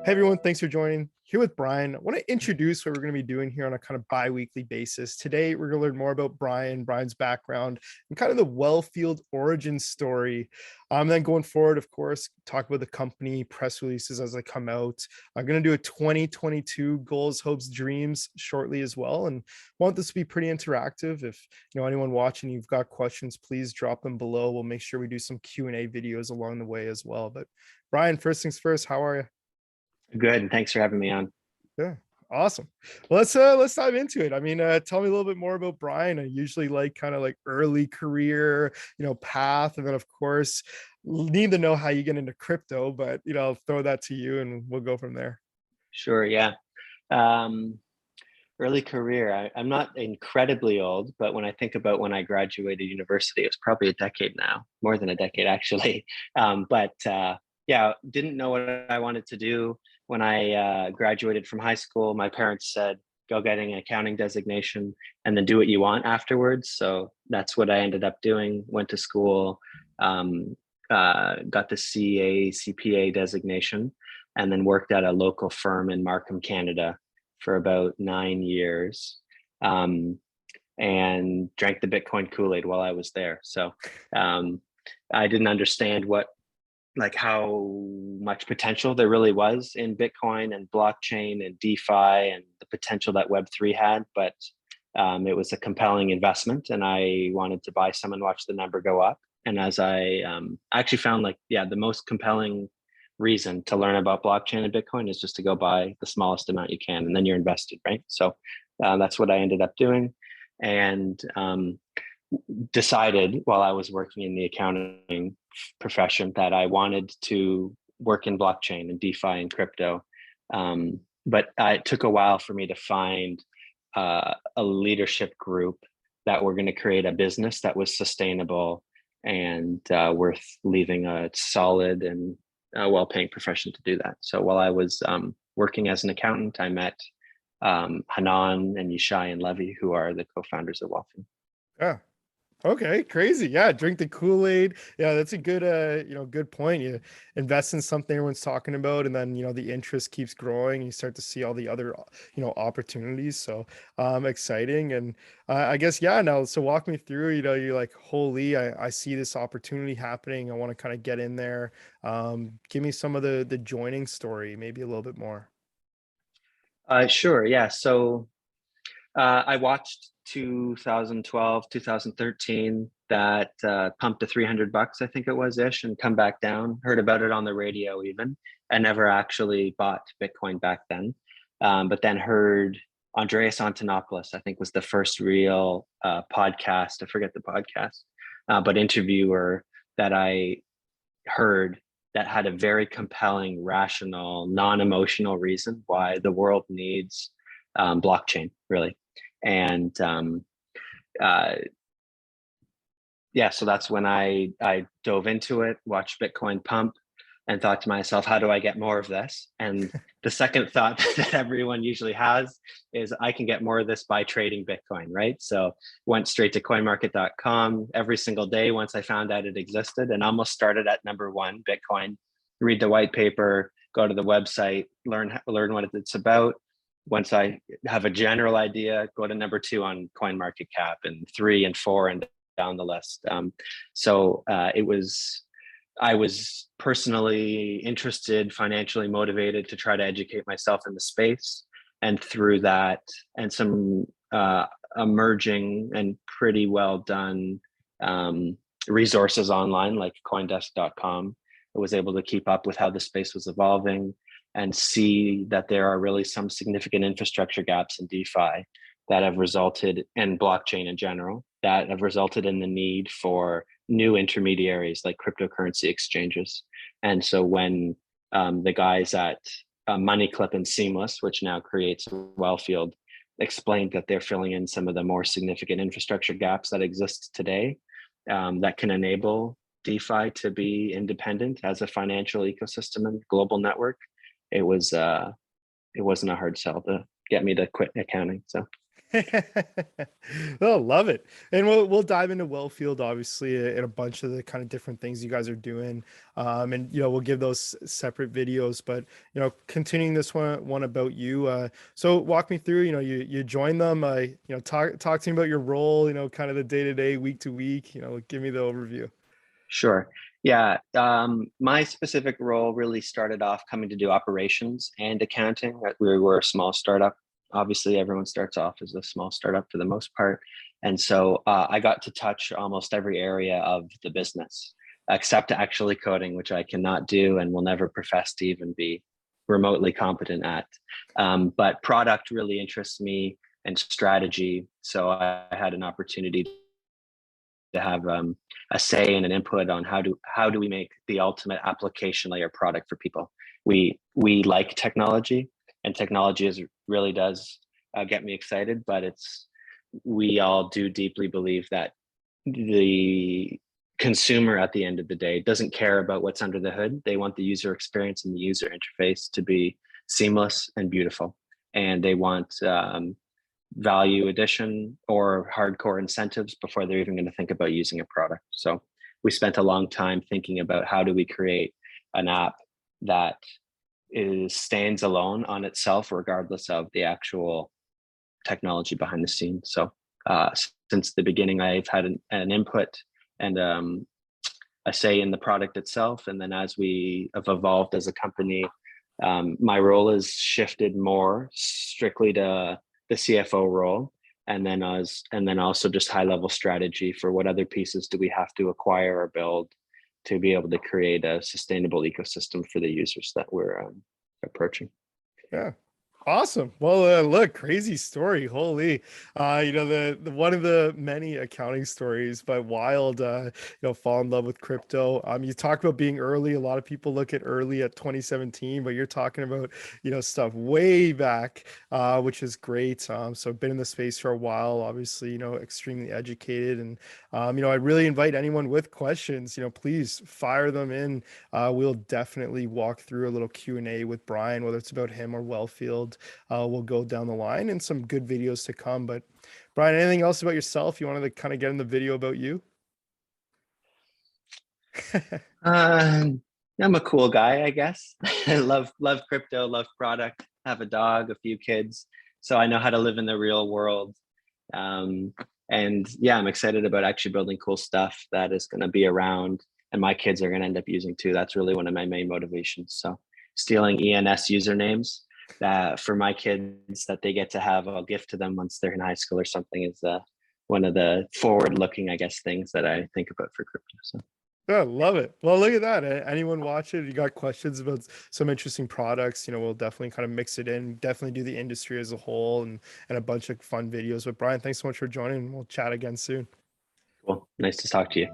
Hey everyone, thanks for joining. Here with Brian. I want to introduce what we're going to be doing here on a kind of bi-weekly basis. Today, we're going to learn more about Brian's background, and kind of the Wellfield origin story. Then going forward, of course, talk about the company, press releases as they come out. I'm going to do a 2022 goals, hopes, dreams shortly as well, and want this to be pretty interactive. If anyone watching, you've got questions, please drop them below. We'll make sure we do some Q&A videos along the way as well. But Brian, first things first, how are you? Good, and thanks for having me on. Yeah, awesome. Well, let's dive into it. I mean, tell me a little bit more about Brian. I usually like kind of like early career, path, and then of course need to know how you get into crypto. But I'll throw that to you, and we'll go from there. Sure, yeah. Um, Early career, I'm not incredibly old, but when I think about when I graduated university, it was probably a decade now, more than a decade actually. But yeah, didn't know what I wanted to do when I graduated from high school. My parents said, go get an accounting designation and then do what you want afterwards. So that's what I ended up doing. Went to school, got the CPA designation, and then worked at a local firm in Markham, Canada for about 9 years, and drank the Bitcoin Kool-Aid while I was there. So I didn't understand how much potential there really was in Bitcoin and blockchain and DeFi and the potential that Web3 had, but it was a compelling investment, and I wanted to buy some and watch the number go up. And as I actually found, the most compelling reason to learn about blockchain and Bitcoin is just to go buy the smallest amount you can, and then you're invested, right? So that's what I ended up doing, and decided while I was working in the accounting profession that I wanted to work in blockchain and DeFi and crypto. But it took a while for me to find a leadership group that were going to create a business that was sustainable and worth leaving a solid and well-paying profession to do that. So while I was working as an accountant, I met Hanan and Yishai and Levy, who are the co-founders of Wellfield. Yeah. Okay, crazy. Yeah, drink the Kool-Aid. Yeah, that's a good good point. You invest in something everyone's talking about, and then the interest keeps growing. You start to see all the other opportunities. So exciting. And I guess yeah, now so walk me through, you're like, holy, I see this opportunity happening. I want to kind of get in there. Give me some of the joining story, maybe a little bit more. Sure, yeah. So I watched 2012, 2013, that pumped to $300, I think it was ish, and come back down. Heard about it on the radio even. I never actually bought Bitcoin back then, but then heard Andreas Antonopoulos, I think was the first real podcast. I forget the podcast, but interviewer that I heard that had a very compelling, rational, non-emotional reason why the world needs blockchain, really. And yeah, so that's when I dove into it, watched Bitcoin pump, and thought to myself, how do I get more of this? And the second thought that everyone usually has is, I can get more of this by trading Bitcoin, right? So went straight to coinmarket.com every single day once I found out it existed, and almost started at number one, Bitcoin. Read the white paper, go to the website, learn what it's about. Once I have a general idea, go to number two on CoinMarketCap, and three and four and down the list. I was personally interested, financially motivated to try to educate myself in the space. And through that and some emerging and pretty well done resources online like coindesk.com, I was able to keep up with how the space was evolving and see that there are really some significant infrastructure gaps in DeFi that have resulted, in blockchain in general, that have resulted in the need for new intermediaries like cryptocurrency exchanges. And so when the guys at MoneyClip and Seamless, which now creates Wellfield, explained that they're filling in some of the more significant infrastructure gaps that exist today, that can enable DeFi to be independent as a financial ecosystem and global network, it wasn't a hard sell to get me to quit accounting. So Oh, love it. And we'll dive into Wellfield obviously in a bunch of the kind of different things you guys are doing. And we'll give those separate videos, but continuing this one about you. So walk me through, you joined them, talk to me about your role, kind of the day to day, week to week, give me the overview. Sure. Yeah. My specific role really started off coming to do operations and accounting. We were a small startup. Obviously, everyone starts off as a small startup for the most part. And so I got to touch almost every area of the business, except actually coding, which I cannot do and will never profess to even be remotely competent at. But product really interests me and strategy. So I had an opportunity to have a say and an input on how do we make the ultimate application layer product for people. We like technology, and technology really does get me excited. But we all do deeply believe that the consumer at the end of the day doesn't care about what's under the hood. They want the user experience and the user interface to be seamless and beautiful, and they want value addition or hardcore incentives before they're even going to think about using a product. So we spent a long time thinking about how do we create an app that stands alone on itself, regardless of the actual technology behind the scenes. So since the beginning, I've had an input and a say in the product itself. And then as we have evolved as a company, my role has shifted more strictly to the CFO role, and then also just high level strategy for what other pieces do we have to acquire or build to be able to create a sustainable ecosystem for the users that we're approaching. Yeah. Awesome. Well, look, crazy story. Holy. The one of the many accounting stories, but wild, fall in love with crypto. You talk about being early. A lot of people look at early at 2017, but you're talking about, stuff way back, which is great. So I've been in the space for a while, obviously, extremely educated. And, I really invite anyone with questions, please fire them in. We'll definitely walk through a little Q&A with Brian, whether it's about him or Wellfield. We'll go down the line and some good videos to come. But Brian, anything else about yourself you wanted to kind of get in the video about you? I'm a cool guy, I guess. I love crypto, love product, have a dog, a few kids, so I know how to live in the real world. And yeah, I'm excited about actually building cool stuff that is going to be around and my kids are going to end up using too. That's really one of my main motivations. So stealing ENS usernames that for my kids that they get to have, I'll gift to them once they're in high school or something, is one of the forward looking, I guess, things that I think about for crypto. So Yeah, love it. Well, look at that. Anyone watch it? You got questions about some interesting products? We'll definitely kind of mix it in. Definitely do the industry as a whole and a bunch of fun videos. But Brian, thanks so much for joining. We'll chat again soon. cool. Nice to talk to you.